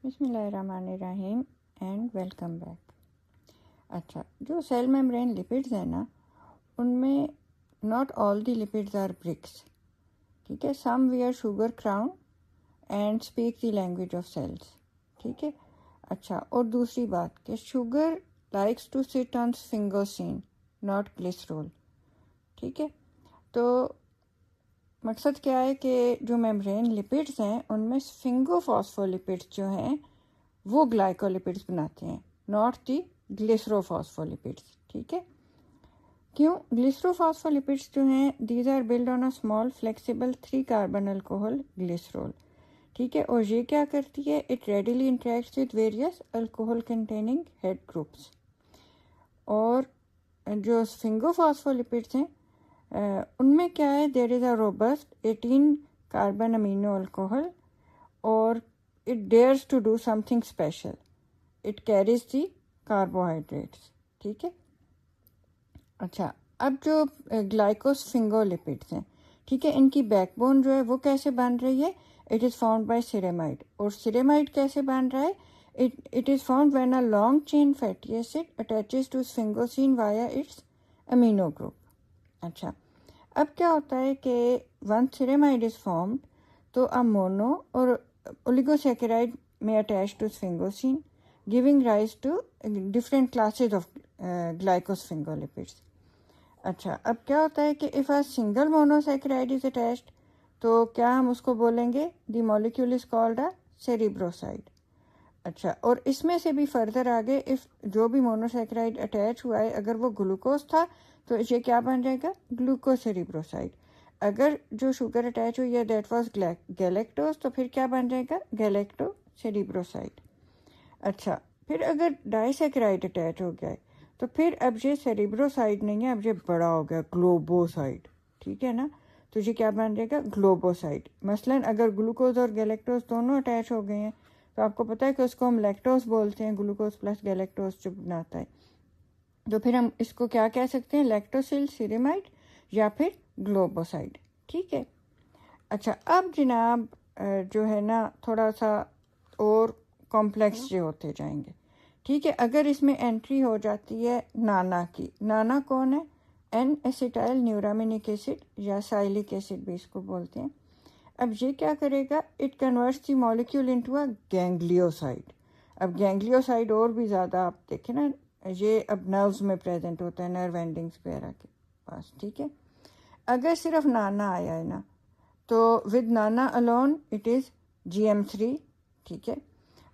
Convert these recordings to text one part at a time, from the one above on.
बिस्मिल्लाहिर्रहमानिर्रहीम and welcome back. अच्छा, जो सेल मेम्ब्रेन लिपिड्स है ना, उनमें not all the lipids are bricks, ठीक है। Some wear sugar crown and speak the language of cells, ठीक है। अच्छा, और दूसरी बात कि sugar likes to sit on sphingosine not glycerol, ठीक है। तो मकसद क्या है कि जो मेम्ब्रेन लिपिड्स हैं उनमें स्फिंगोफॉस्फोलिपिड्स जो हैं वो ग्लाइकोलिपिड्स बनाते हैं, नॉट दी ग्लिसरोफॉस्फोलिपिड्स, ठीक है। क्यों? ग्लिसरोफॉस्फोलिपिड्स जो हैं these are build on a small flexible 3 carbon alcohol glycerol, ठीक है। और ये क्या करती है? It readily interacts with various alcohol containing head groups. और जो स्फिंगोफॉस्फोलिपिड्स हैं उनमें क्या है? There is a robust 18 carbon amino alcohol और it dares to do something special, it carries the carbohydrates, ठीक है। अच्छा, अब जो ग्लाइकोस्फिंगोलिपिड्स हैं, ठीक है, इनकी बैकबोन जो है वो कैसे बन रही है? It is found by ceramide. और सिरेमाइड कैसे बन रहा है? It is found when a long chain fatty acid attaches to sphingosine via its amino group. अच्छा, अब क्या होता है कि वन सिरेमाइड इज फॉर्म्ड तो अ मोनो और ओलिगोसैकेराइड में attach to sphingosine giving rise to different classes of glycosphingolipids. अच्छा, अब क्या होता है कि if a single monosaccharide is attached तो क्या हम उसको बोलेंगे? The molecule is called a cerebroside. अच्छा, और इसमें से भी फर्दर आगे इफ़ जो भी मोनोसैकेराइड अटैच हुआ है अगर वो ग्लूकोज था तो ये क्या बन जाएगा? ग्लूकोसेरिब्रोसाइड। अगर जो शुगर अटैच हुई है दैट वाज गैलेक्टोज तो फिर क्या बन जाएगा? गैलेक्टोसेरिब्रोसाइड। अच्छा, फिर अगर डाइसैकेराइड अटैच हो गया है तो फिर अब ये सेरिब्रोसाइड नहीं है, अब ये बड़ा हो गया ग्लोबोसाइड, ठीक है ना। तो ये क्या बन जाएगा? ग्लोबोसाइड। मसलन अगर ग्लूकोज और गैलेक्टोज दोनों अटैच हो गए हैं तो आपको पता है कि उसको हम लैक्टोज बोलते हैं, ग्लूकोज प्लस गैलेक्टोज जो बनाता है। तो फिर हम इसको क्या कह सकते हैं? लैक्टोसिल सिरेमाइड या फिर ग्लोबोसाइड, ठीक है। अच्छा, अब जनाब जो है ना थोड़ा सा और कॉम्प्लेक्स जो होते जाएंगे, ठीक है। अगर इसमें एंट्री हो जाती है नाना की, नाना कौन है? एन एसिटाइल न्यूरामिनिक एसिड या साइलिक एसिड भी इसको बोलते हैं। अब ये क्या करेगा? It converts the molecule into a ganglioside. अब गैंग्लियोसाइड और भी ज़्यादा आप देखें ना, ये अब नर्व्स में प्रेजेंट होता है, नर्व एंडिंग्स वगैरह के पास, ठीक है। अगर सिर्फ नाना आया है ना तो with Nana alone it is GM3, ठीक है।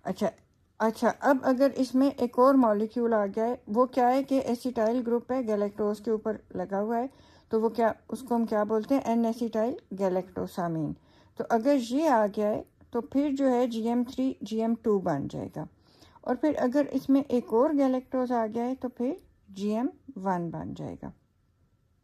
अच्छा, अब अगर इसमें एक और मॉलिक्यूल आ गया है, वो क्या है कि एसिटाइल ग्रुप है, गैलेक्टोज के ऊपर लगा हुआ है, तो वो क्या, उसको हम क्या बोलते हैं? N acetyl galactosamine. तो अगर ये आ गया है तो फिर जो है GM3 GM2 बन जाएगा। और फिर अगर इसमें एक और गैलेक्टोज आ गया है तो फिर GM1 बन जाएगा,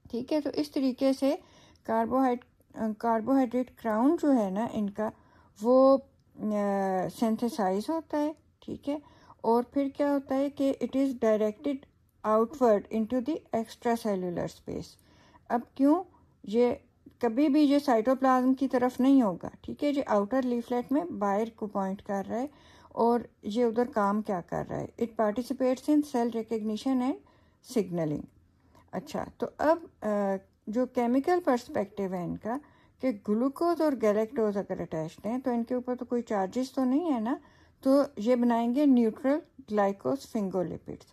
ठीक है। तो इस तरीके से कार्बोहाइड्रेट क्राउन जो है ना इनका वो सिंथेसाइज होता है, ठीक है। और फिर क्या होता है कि it is directed outward into the extra cellular space. अब क्यों? ये कभी भी ये साइटोप्लाज्म की तरफ नहीं होगा, ठीक है। ये आउटर लीफलेट में बाहर को पॉइंट कर रहा है और ये उधर काम क्या कर रहा है? It participates in cell recognition and signalling. अच्छा, तो अब जो केमिकल पर्सपेक्टिव है इनका कि ग्लूकोज और गैलेक्टोज अगर अटैच्ड हैं तो इनके ऊपर तो कोई चार्जेस तो नहीं है ना, तो ये बनाएंगे न्यूट्रल ग्लाइकोस्फिंगोलिपिड्स।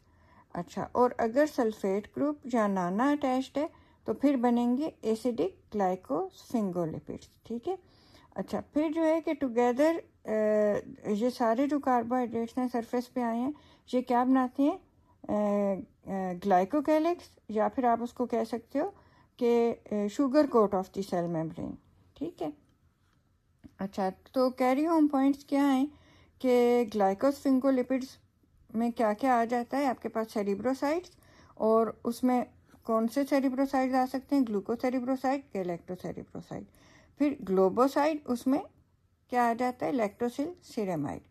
अच्छा, और अगर सल्फेट ग्रुप या नाना अटैच्ड है तो फिर बनेंगे एसिडिक ग्लाइकोस्फिंगोलिपिड्स, ठीक है। अच्छा, फिर जो है कि टुगेदर ये सारे जो कार्बोहाइड्रेट्स हैं सरफेस पे आए हैं, ये क्या बनाते हैं? ग्लाइकोकैलिक्स, या फिर आप उसको कह सकते हो कि sugar coat of the cell membrane, ठीक है। अच्छा, तो कैरी होम पॉइंट्स क्या हैं कि ग्लाइकोस्फिंगोलिपिड्स में क्या क्या आ जाता है? आपके पास सेरिब्रोसाइड्स, और उसमें कौन से सेरिब्रोसाइड्स आ सकते हैं? ग्लूकोसेरिब्रोसाइड, गैलेक्टोसेरिब्रोसाइड। फिर ग्लोबोसाइड, उसमें क्या आ जाता है? लैक्टोसिल सिरेमाइड।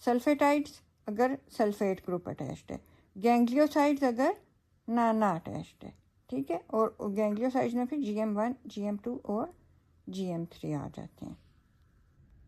सल्फेटाइड्स अगर सल्फेट ग्रुप अटैच्ड है, गैंग्लियोसाइड्स अगर नाना अटैच्ड है, ठीक है। और गैंग्लियोसाइड्स में फिर GM1 GM2 और GM3 आ जाते हैं।